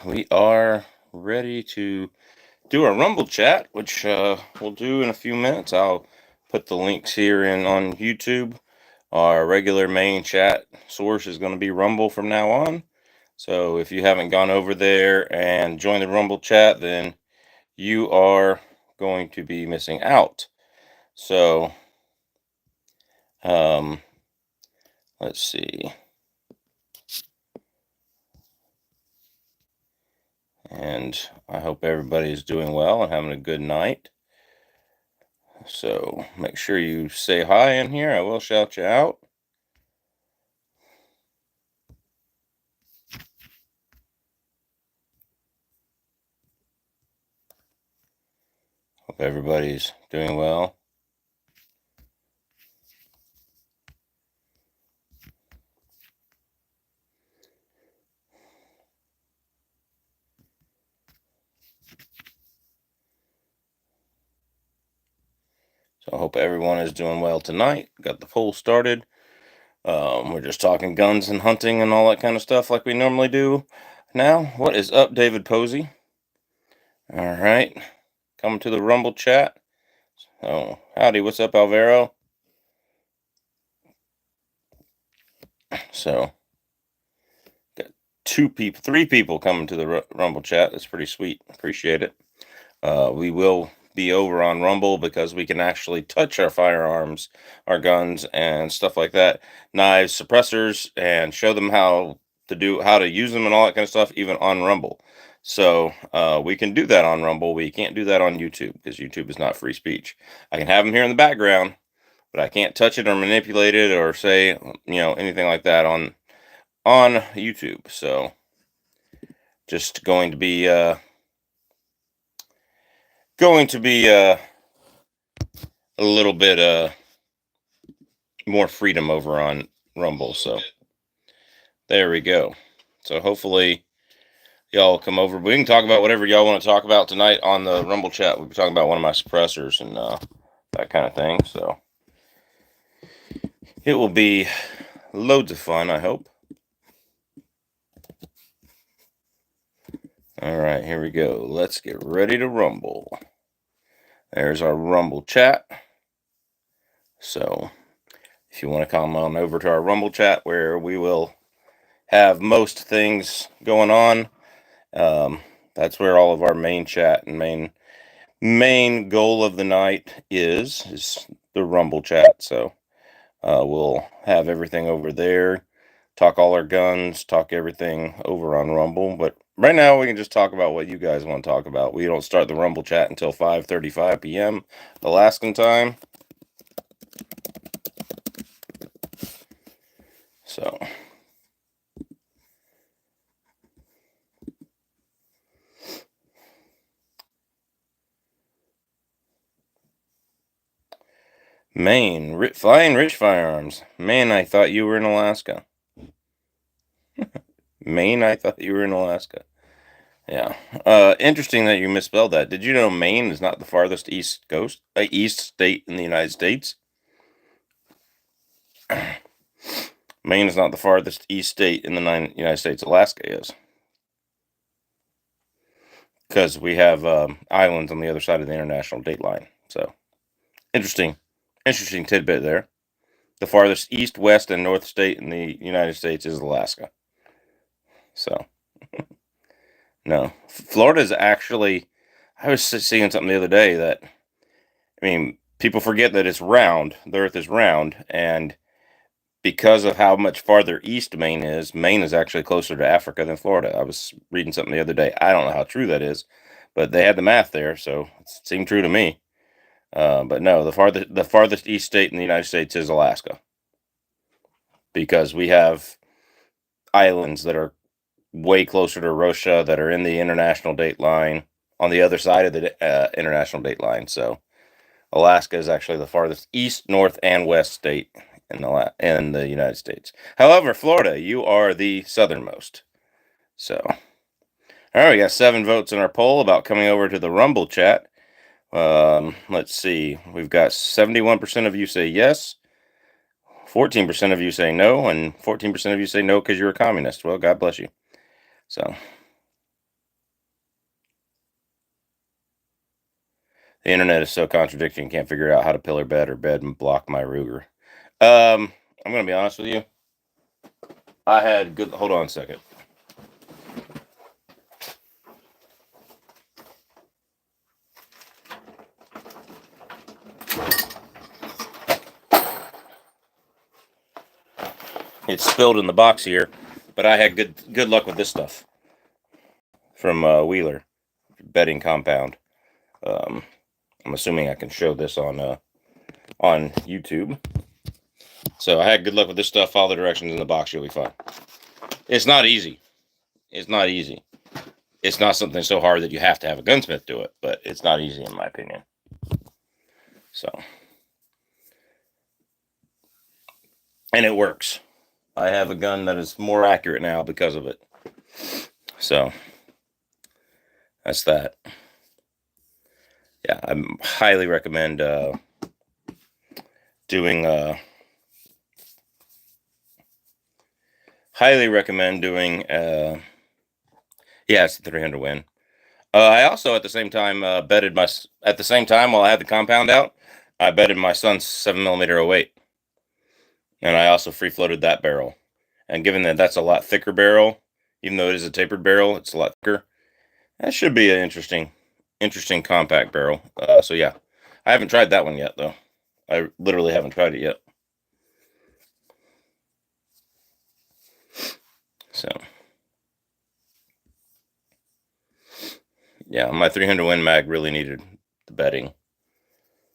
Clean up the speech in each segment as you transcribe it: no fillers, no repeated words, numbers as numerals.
We are ready to do a Rumble chat, which we'll do in a few minutes. I'll put the links here in on YouTube. Our regular main chat source is going to be Rumble from now on. So if you haven't gone over there and joined the Rumble chat, then you are going to be missing out. So um, let's see. And I hope everybody's doing well and having a good night. So make sure you say hi in here. I will shout you out. Hope everybody's doing well. So I hope everyone is doing well tonight. Got the poll started. We're just talking guns and hunting and all that kind of stuff like we normally do. Now, what is up, David Posey? All right, coming to the Rumble chat. Oh, howdy, what's up, Alvaro? So, got three people coming to the Rumble chat. That's pretty sweet. Appreciate it. We will be over on Rumble because we can actually touch our firearms, our guns, and stuff like that, knives, suppressors, and show them how to use them and all that kind of stuff, even on Rumble. So we can do that on Rumble. We can't do that on YouTube because YouTube is not free speech. I can have them here in the background, but I can't touch it or manipulate it or say anything like that on YouTube. So just going to be a little bit more freedom over on Rumble. So there we go. So hopefully y'all come over. We can talk about whatever y'all want to talk about tonight on the Rumble chat. We'll be talking about one of my suppressors and that kind of thing. So it will be loads of fun, I hope. All right, here we go. Let's get ready to rumble. There's our Rumble chat. So if you want to come on over to our Rumble chat where we will have most things going on, that's where all of our main chat and main goal of the night is the Rumble chat. So we'll have everything over there, talk all our guns, talk everything over on Rumble. But right now we can just talk about what you guys want to talk about. We don't start the Rumble chat until 5:35 p.m. Alaskan time. So Maine, flying rich firearms. Man, I thought you were in Alaska. Maine, I thought you were in Alaska. Yeah. Interesting that you misspelled that. Did you know Maine is not the farthest east state in the United States? Maine is not the farthest east state in the United States. Alaska is. Because we have islands on the other side of the international date line. So, interesting tidbit there. The farthest east, west, and north state in the United States is Alaska. So, no. Florida is actually, I was seeing something the other day that, people forget that it's round. The earth is round. And because of how much farther east Maine is actually closer to Africa than Florida. I was reading something the other day. I don't know how true that is, but they had the math there, so it seemed true to me. But no, the farthest east state in the United States is Alaska, because we have islands that are way closer to Russia that are in the international date line on the other side of the international date line. So Alaska is actually the farthest east, north, and west state in the United States. However, Florida, you are the southernmost. So, all right, we got 7 votes in our poll about coming over to the Rumble chat. Let's see. We've got 71% of you say yes, 14% of you say no, and 14% of you say no because you're a communist. Well, God bless you. So, The internet is so contradicting, can't figure out how to pillar bed or bed and block my Ruger. I'm gonna be honest with you. I had good. Hold on a second. It's spilled in the box here, but I had good luck with this stuff from Wheeler bedding compound. I'm assuming I can show this on YouTube. So I had good luck with this stuff. Follow the directions in the box, you'll be fine. It's not easy. It's not easy. It's not something so hard that you have to have a gunsmith do it, but it's not easy in my opinion. So, and it works. I have a gun that is more accurate now because of it. So, that's that. Yeah, I highly recommend doing yeah, it's the 300 Win. I also at the same time bedded my at the same time while I had the compound out, I bedded my son's 7mm 08, and I also free floated that barrel. And given that that's a lot thicker barrel, even though it is a tapered barrel, it's a lot thicker. That should be an interesting compact barrel. So yeah, I haven't tried that one yet though. I literally haven't tried it yet. So yeah, my 300 Win mag really needed the bedding,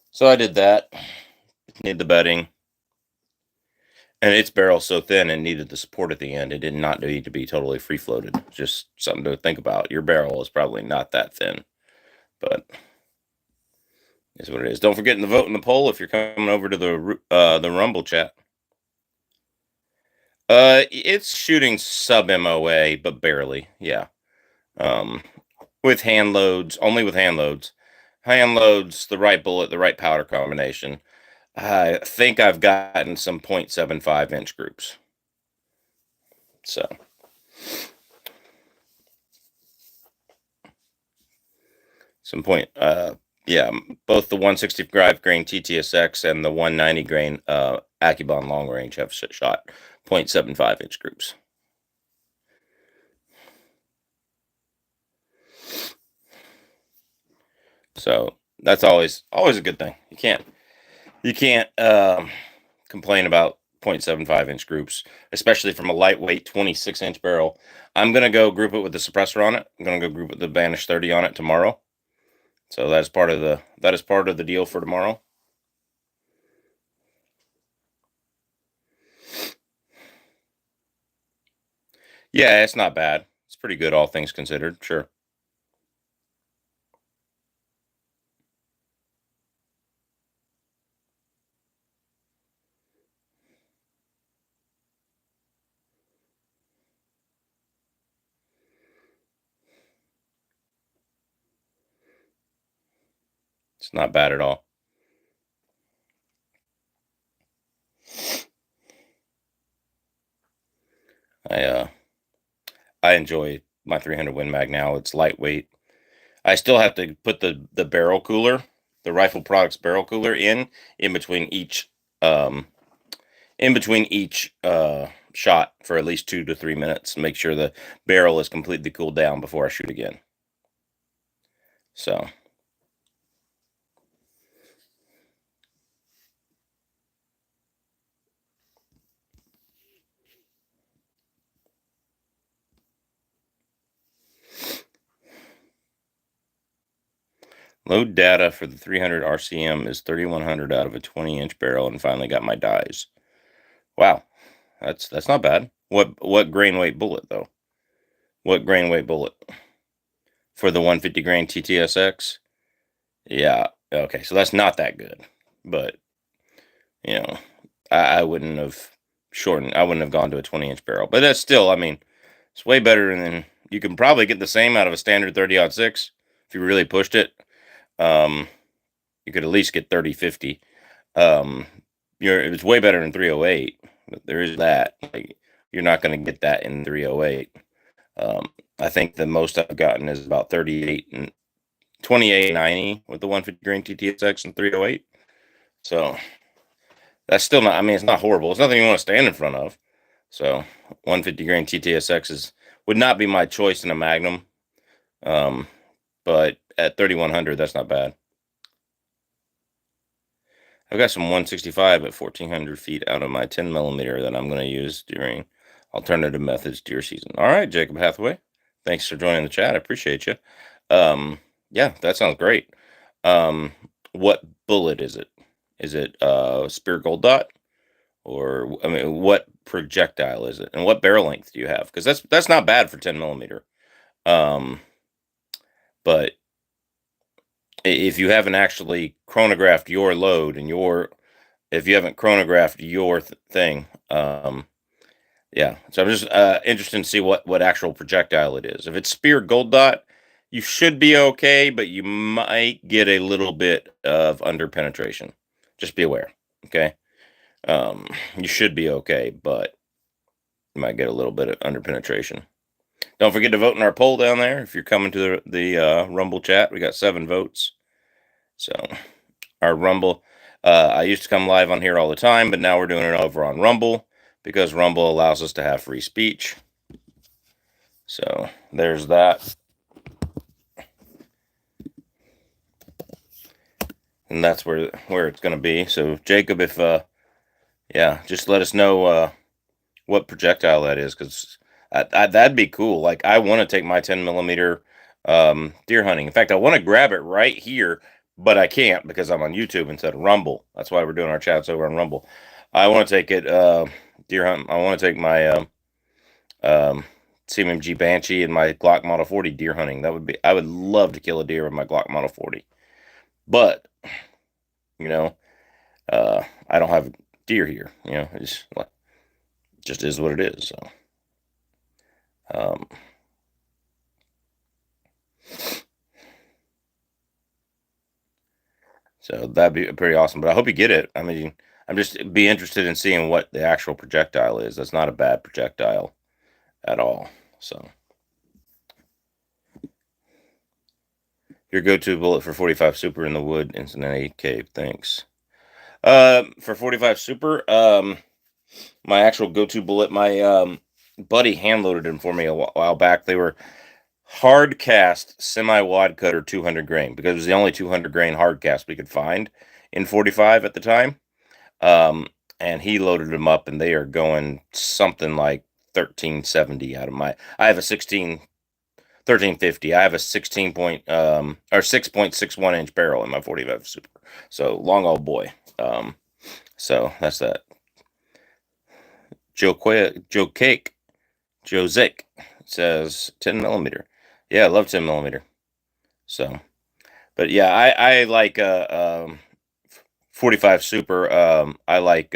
so I did that. Need the bedding, and its barrel so thin and needed the support at the end. It did not need to be totally free floated. Just something to think about. Your barrel is probably not that thin, but is what it is. Don't forget to vote in the poll if you're coming over to the Rumble chat. It's shooting sub MOA, but barely. Yeah. With hand loads, only with hand loads. Hand loads, the right bullet, the right powder combination. I think I've gotten some 0.75 inch groups. So. Yeah, both the 165 grain TTSX and the 190 grain Akibon long range have shot 0.75 inch groups. So that's always a good thing. You can't complain about 0.75 inch groups, especially from a lightweight 26 inch barrel. I'm gonna go group it with the suppressor on it. I'm gonna go group it with the Banish 30 on it tomorrow. So that is part of the deal for tomorrow. Yeah, it's not bad. It's pretty good, all things considered. Sure. It's not bad at all. I enjoy my 300 Win Mag now. It's lightweight. I still have to put the barrel cooler, the Rifle Products barrel cooler in between each shot for at least 2 to 3 minutes. Make sure the barrel is completely cooled down before I shoot again. So. Load data for the 300 RCM is 3,100 out of a 20-inch barrel, and finally got my dies. Wow, that's not bad. What grain weight bullet though? What grain weight bullet for the 150 grain TTSX? Yeah, okay, so that's not that good, but you know, I wouldn't have shortened. I wouldn't have gone to a 20-inch barrel, but that's still, I mean, it's way better than you can probably get the same out of a standard 30-06 if you really pushed it. You could at least get 30-50. It's way better than 308, but there is that. Like, you're not going to get that in 308. I think the most I've gotten is about 38 and 2890 with the 150 grain TTSX and 308. So that's still not, I mean, it's not horrible. It's nothing you want to stand in front of. So 150 grain TTSX would not be my choice in a Magnum. But at 3100, that's not bad. I've got some 165 at 1400 feet out of my 10 millimeter that I'm going to use during alternative methods deer season. All right, Jacob Hathaway, thanks for joining the chat. I appreciate you. Yeah, that sounds great. What bullet is it? Is it Spear Gold Dot, or I mean, what projectile is it, and what barrel length do you have? Because that's not bad for 10 millimeter. But if you haven't actually chronographed your load and if you haven't chronographed your thing, yeah. So I'm just interested to see what actual projectile it is. If it's Spear Gold Dot, you should be okay, but you might get a little bit of under penetration. Just be aware, okay? You should be okay, but you might get a little bit of under penetration. Don't forget to vote in our poll down there. If you're coming to the Rumble chat, we got 7 votes. So our Rumble, I used to come live on here all the time, but now we're doing it over on Rumble because Rumble allows us to have free speech. So there's that. And that's where it's going to be. So Jacob, if yeah, just let us know what projectile that is, because that'd be cool. Like, I want to take my 10 millimeter deer hunting. In fact, I want to grab it right here, but I can't because I'm on YouTube instead of Rumble. That's why we're doing our chats over on Rumble. I want to take it deer hunting. I want to take my CMG Banshee and my Glock Model 40 deer hunting. I would love to kill a deer with my Glock Model 40, but you know, I don't have deer here. You know, it's just is what it is. So, so that'd be pretty awesome. But I hope you get it. I mean, I'm just be interested in seeing what the actual projectile is. That's not a bad projectile at all. So, your go-to bullet for 45 Super in the wood in Cincinnati Cave. Thanks. For 45 Super, my actual go-to bullet, my buddy hand-loaded them for me a while back. They were hard cast semi-wad cutter 200 grain, because it was the only 200 grain hard cast we could find in 45 at the time. And he loaded them up, and they are going something like 1370 out of I have a 1350. I have a 16 point or 6.61 inch barrel in my 45 Super. So long old boy. So that's that. Joe Zick says 10 millimeter. Yeah, I love 10 millimeter. So, but yeah, I like 45 Super. I like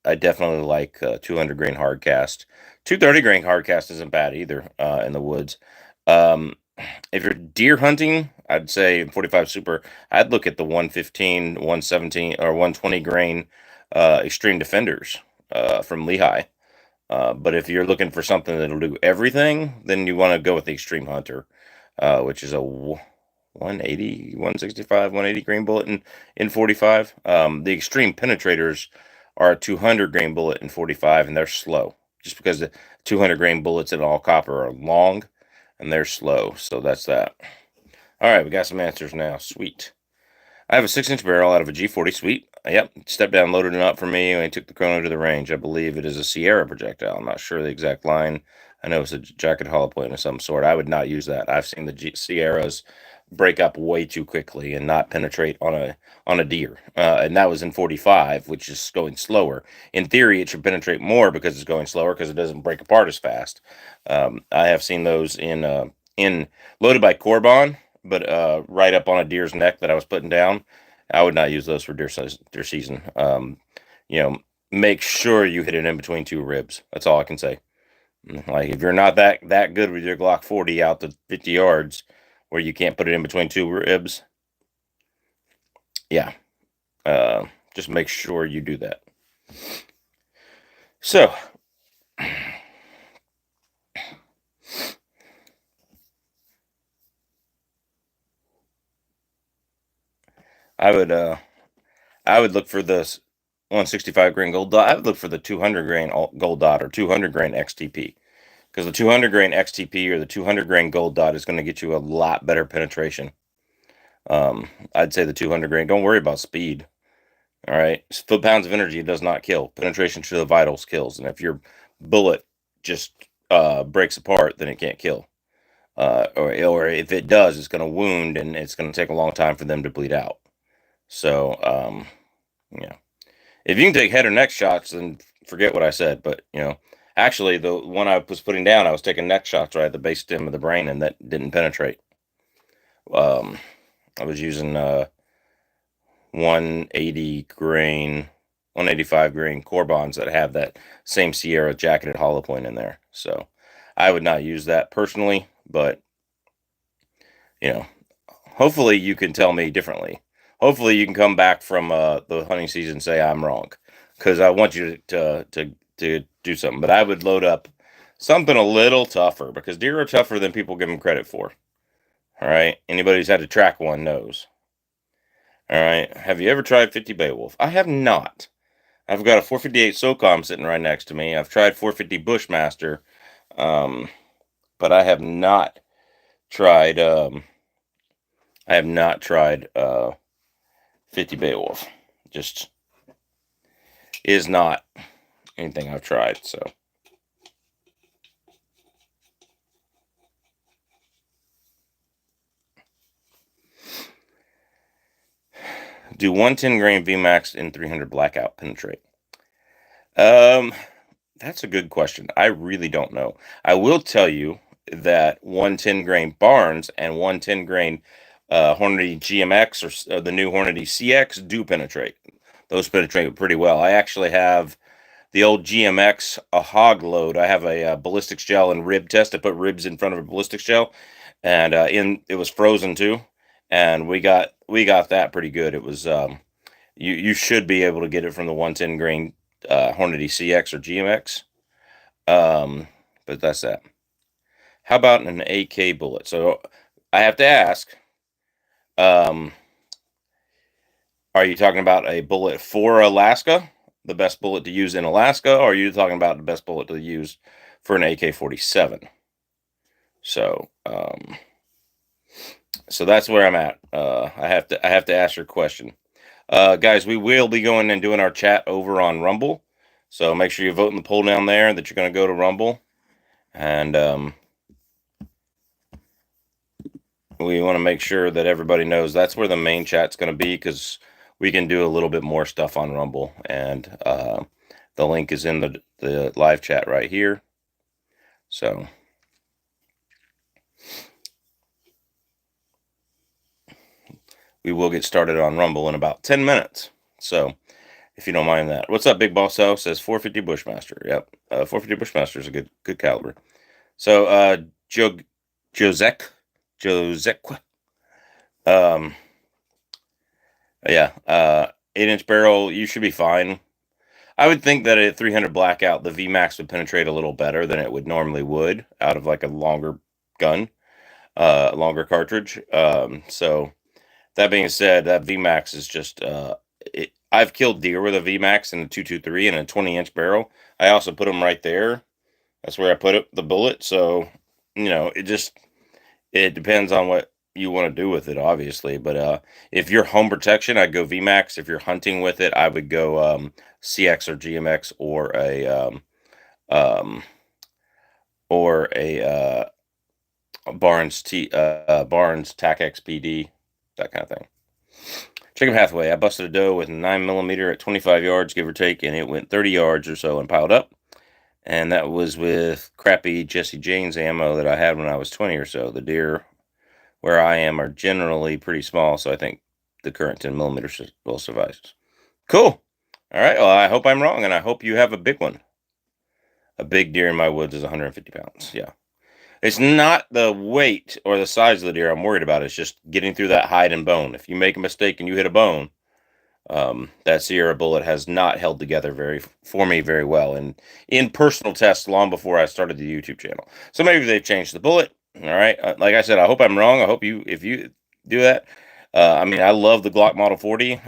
I definitely like 200 grain hard cast. 230 grain hard cast isn't bad either in the woods. If you're deer hunting, I'd say in 45 Super, I'd look at the 115, 117, or 120 grain Extreme Defenders from Lehigh. But if you're looking for something that'll do everything, then you want to go with the Extreme Hunter, which is a 180, 165, 180 grain bullet in 45. The Extreme Penetrators are a 200 grain bullet in 45, and they're slow, just because the 200 grain bullets in all copper are long and they're slow. So that's that. All right, we got some answers now. Sweet. I have a 6-inch barrel out of a G40. Sweet. Yep. Stepped down, loaded it up for me, and he took the chrono to the range. I believe it is a Sierra projectile. I'm not sure the exact line. I know it's a jacket hollow point of some sort. I would not use that. I've seen the Sierras break up way too quickly and not penetrate on a deer. And that was in 45, which is going slower. In theory, it should penetrate more because it's going slower, because it doesn't break apart as fast. I have seen those in loaded by Corbon, but right up on a deer's neck that I was putting down. I would not use those for deer season. Make sure you hit it in between 2 ribs. That's all I can say. Like, if you're not that good with your Glock 40 out to 50 yards, where you can't put it in between 2 ribs, yeah, just make sure you do that. So, I would look for this 165 grain gold dot. I would look for the 200 grain gold dot or 200 grain XTP, because the 200 grain XTP or the 200 grain gold dot is going to get you a lot better penetration. I'd say the 200 grain. Don't worry about speed. All right, foot-pounds of energy does not kill. Penetration to the vitals kills, and if your bullet just breaks apart, then it can't kill. Or if it does, it's going to wound, and it's going to take a long time for them to bleed out. So, yeah, if you can take head or neck shots, then forget what I said. But actually, the one I was putting down, I was taking neck shots right at the base stem of the brain, and that didn't penetrate. I was using 180 grain, 185 grain core bonds that have that same Sierra jacketed hollow point in there. So I would not use that personally, but hopefully you can tell me differently. Hopefully you can come back from the hunting season and say I'm wrong, because I want you to do something. But I would load up something a little tougher, because deer are tougher than people give them credit for. All right, anybody who's had to track one knows. All right, have you ever tried 50 Beowulf? I have not. I've got a 458 SOCOM sitting right next to me. I've tried 450 Bushmaster, but I have not tried. I have not tried 50 Beowulf. Just is not anything I've tried. So. Do 110 grain VMAX in 300 blackout penetrate? That's a good question. I really don't know. I will tell you that 110 grain Barnes and 110 grain Hornady GMX or the new Hornady CX do penetrate. Those penetrate pretty well. I actually have the old GMX, a hog load. I have a ballistics gel and rib test. I put ribs in front of a ballistics gel, and it was frozen too, and we got that pretty good. It was you should be able to get it from the 110 grain Hornady CX or GMX, but that's that. How about an AK bullet? So I have to ask, are you talking about a bullet for Alaska, the best bullet to use in Alaska, or are you talking about the best bullet to use for an AK-47? So, so that's where I'm at. I have to ask your question. Guys, we will be going and doing our chat over on Rumble. So make sure you vote in the poll down there that you're going to go to Rumble. And we want to make sure that everybody knows that's where the main chat's going to be, because we can do a little bit more stuff on Rumble. And the link is in the live chat right here. So we will get started on Rumble in about 10 minutes. So if you don't mind that. What's up, Big Boss O? Says 450 Bushmaster. Yep. 450 Bushmaster is a good caliber. So Josek. Yeah. 8-inch barrel, you should be fine. I would think that at 300 blackout, the VMAX would penetrate a little better than it would normally would out of like a longer gun, longer cartridge. So that being said, that VMAX is just I've killed deer with a VMAX and a 223 and a 20-inch barrel. I also put them right there. That's where I put the bullet. So, it depends on what you want to do with it, obviously. But if you're home protection, I'd go VMAX. If you're hunting with it, I would go CX or GMX or a Barnes TAC XPD, that kind of thing. Chicken Hathaway, I busted a doe with a 9mm at 25 yards, give or take, and it went 30 yards or so and piled up. And that was with crappy Jesse James ammo that I had when I was 20 or so. The deer where I am are generally pretty small, so I think the current 10mm will suffice. Cool. All right, well, I hope I'm wrong, and I hope you have a big one. A big deer in my woods is 150 pounds, yeah. It's not the weight or the size of the deer I'm worried about. It's just getting through that hide and bone. If you make a mistake and you hit a bone, that Sierra bullet has not held together for me very well. And in personal tests long before I started the YouTube channel. So maybe they've changed the bullet. All right. Like I said, I hope I'm wrong. I hope if you do that, I mean, I love the Glock Model 40.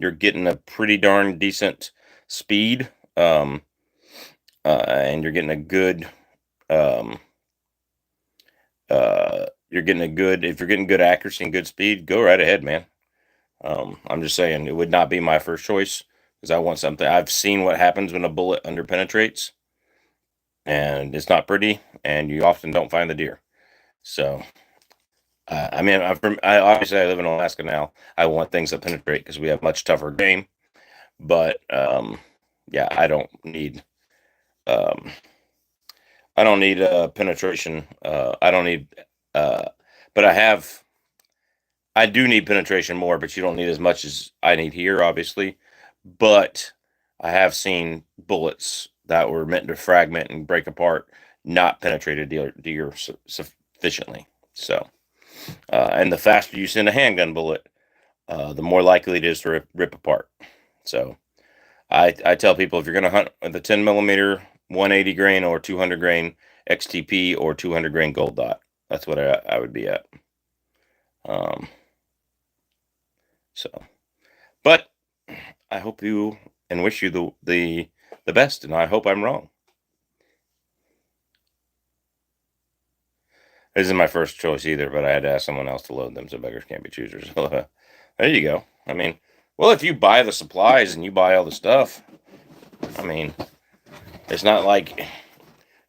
You're getting a pretty darn decent speed, and you're getting a good, um, you're getting a good. If you're getting good accuracy and good speed, go right ahead, man. I'm just saying it would not be my first choice because I want something. I've seen what happens when a bullet underpenetrates, and it's not pretty, and you often don't find the deer. So, I mean, I obviously I live in Alaska now. I want things that penetrate because we have much tougher game. But yeah, um, I don't need penetration. I don't need, uh, but I do need penetration more, but you don't need as much as I need here, obviously. But I have seen bullets that were meant to fragment and break apart not penetrate a deer sufficiently. So, and the faster you send a handgun bullet, the more likely it is to rip apart. So, I tell people if you're going to hunt with a 10 millimeter, 180 grain, or 200 grain XTP or 200 grain gold dot, that's what I would be at. Um, so, but I hope you and wish you the best, and I hope I'm wrong. This isn't my first choice either, but I had to ask someone else to load them, so beggars can't be choosers. So, there you go. I mean, well, if you buy the supplies and you buy all the stuff, I mean, it's not like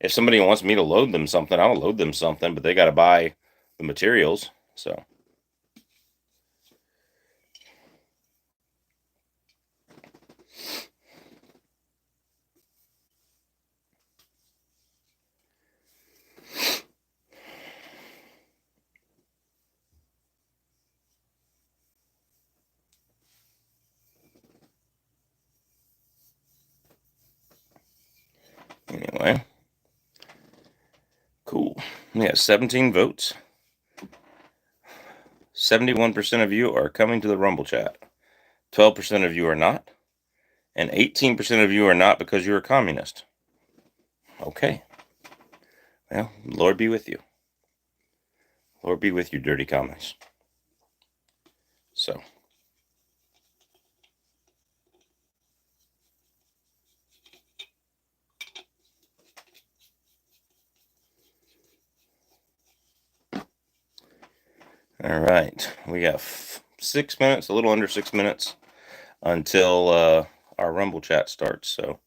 if somebody wants me to load them something, I'll load them something, but they got to buy the materials. So, anyway, cool. We got 17 votes. 71% of you are coming to the Rumble chat. 12% of you are not. And 18% of you are not because you're a communist. Okay. Well, Lord be with you. Lord be with you, dirty commies. So. All right. We got 6 minutes, a little under 6 minutes until our Rumble chat starts. So,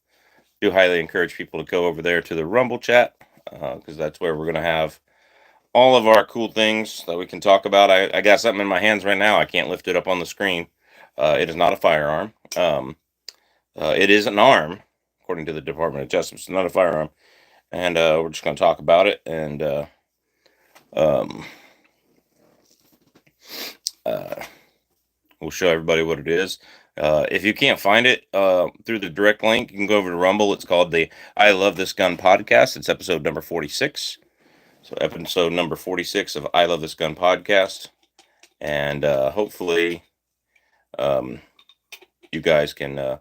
do highly encourage people to go over there to the Rumble chat because that's where we're going to have all of our cool things that we can talk about. I got something in my hands right now. I can't lift it up on the screen. It is not a firearm. It is an arm, according to the Department of Justice. It's not a firearm. And we're just going to talk about it. And um, we'll show everybody what it is. If you can't find it through the direct link, you can go over to Rumble. It's called the I Love This Gun podcast. It's episode number 46. So episode number 46 of I Love This Gun podcast. And hopefully you guys can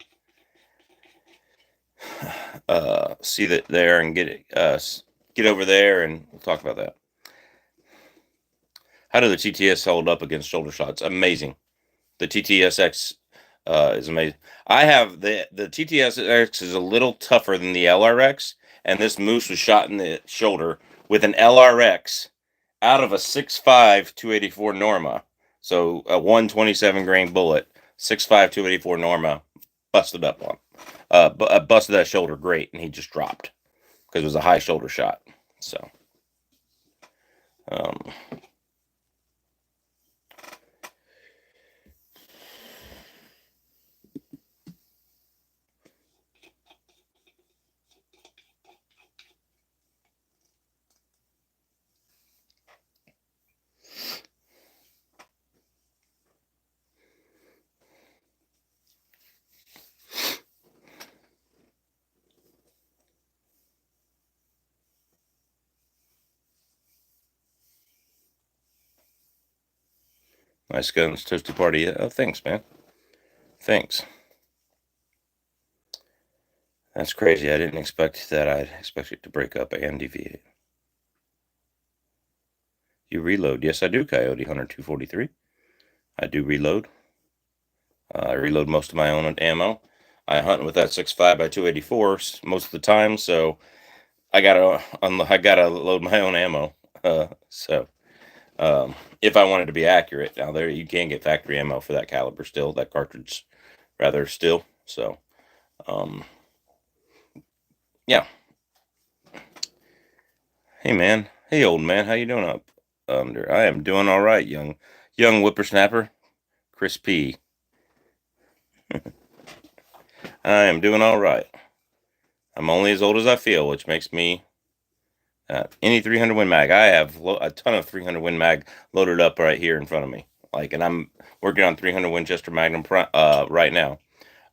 see that there and get over there and we'll talk about that. How do the TTS hold up against shoulder shots? Amazing. The TTSX is amazing. I have the TTSX is a little tougher than the LRX, and this moose was shot in the shoulder with an LRX out of a 6.5 284 Norma. So a 127 grain bullet, 6.5 284 Norma, busted up on. Busted that shoulder great, and he just dropped because it was a high shoulder shot. So, nice guns, toasty party. Oh, thanks, man. Thanks. That's crazy. I didn't expect that. I'd expect it to break up and deviate. You reload. Yes, I do, Coyote Hunter 243. I do reload. I reload most of my own ammo. I hunt with that 6.5 by 284 most of the time, so I gotta load my own ammo. So if I wanted to be accurate, now there you can get factory ammo for that caliber still, that cartridge rather still. So yeah. Hey man, hey old man, how you doing up under? I am doing all right, young whippersnapper, Chris P. I am doing all right. I'm only as old as I feel, which makes me any 300 Win Mag. I have a ton of 300 Win Mag loaded up right here in front of me. And I'm working on 300 Winchester Magnum right now.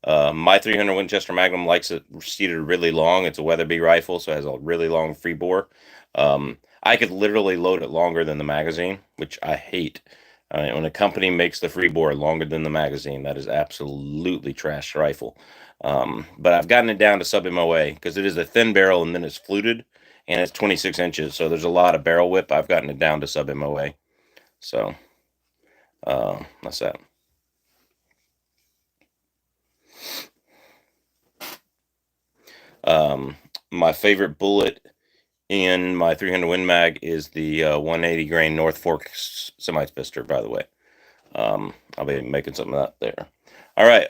My 300 Winchester Magnum likes it seated really long. It's a Weatherby rifle, so it has a really long free bore. I could literally load it longer than the magazine, which I hate. When a company makes the free bore longer than the magazine, that is absolutely trash rifle. But I've gotten it down to sub MOA because it is a thin barrel and then it's fluted and it's 26 inches. So there's a lot of barrel whip. I've gotten it down to sub MOA. So that's that. My favorite bullet in my 300 Win Mag is the 180 grain North Fork semi-spister, by the way. I'll be making something of that there. All right,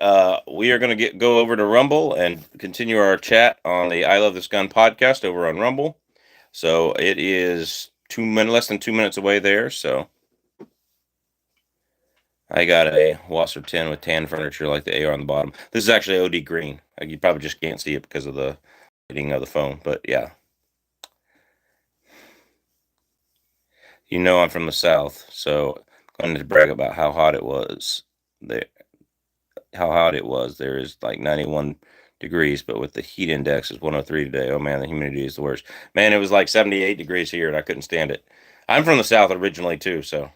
we are going to go over to Rumble and continue our chat on the I Love This Gun podcast over on Rumble. So it is less than 2 minutes away there. So I got a Wasser 10 with tan furniture like the AR on the bottom. This is actually OD green. You probably just can't see it because of the lighting of the phone, but yeah. You know I'm from the South, so I'm going to brag about how hot it was there. How hot it was. There is like 91 degrees, but with the heat index is 103 today. Oh man, the humidity is the worst. Man, it was like 78 degrees here, and I couldn't stand it. I'm from the South originally too, so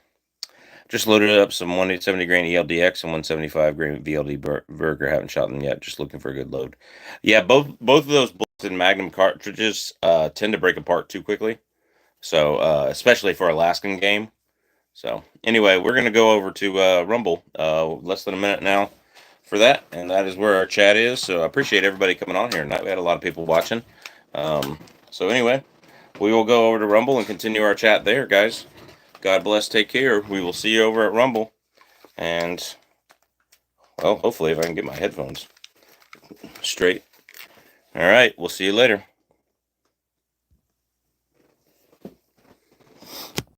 just loaded up some 170 grain ELDX and 175 grain VLD Burger. Haven't shot them yet. Just looking for a good load. Yeah, both of those bullets in Magnum cartridges tend to break apart too quickly. So especially for Alaskan game. So anyway, we're gonna go over to Rumble. Less than a minute now for that, and that is where our chat is. So I appreciate everybody coming on here tonight. We had a lot of people watching. So anyway, we will go over to Rumble and continue our chat there, guys. God bless. Take care. We will see you over at Rumble. And well, hopefully, if I can get my headphones straight. All right, we'll see you later.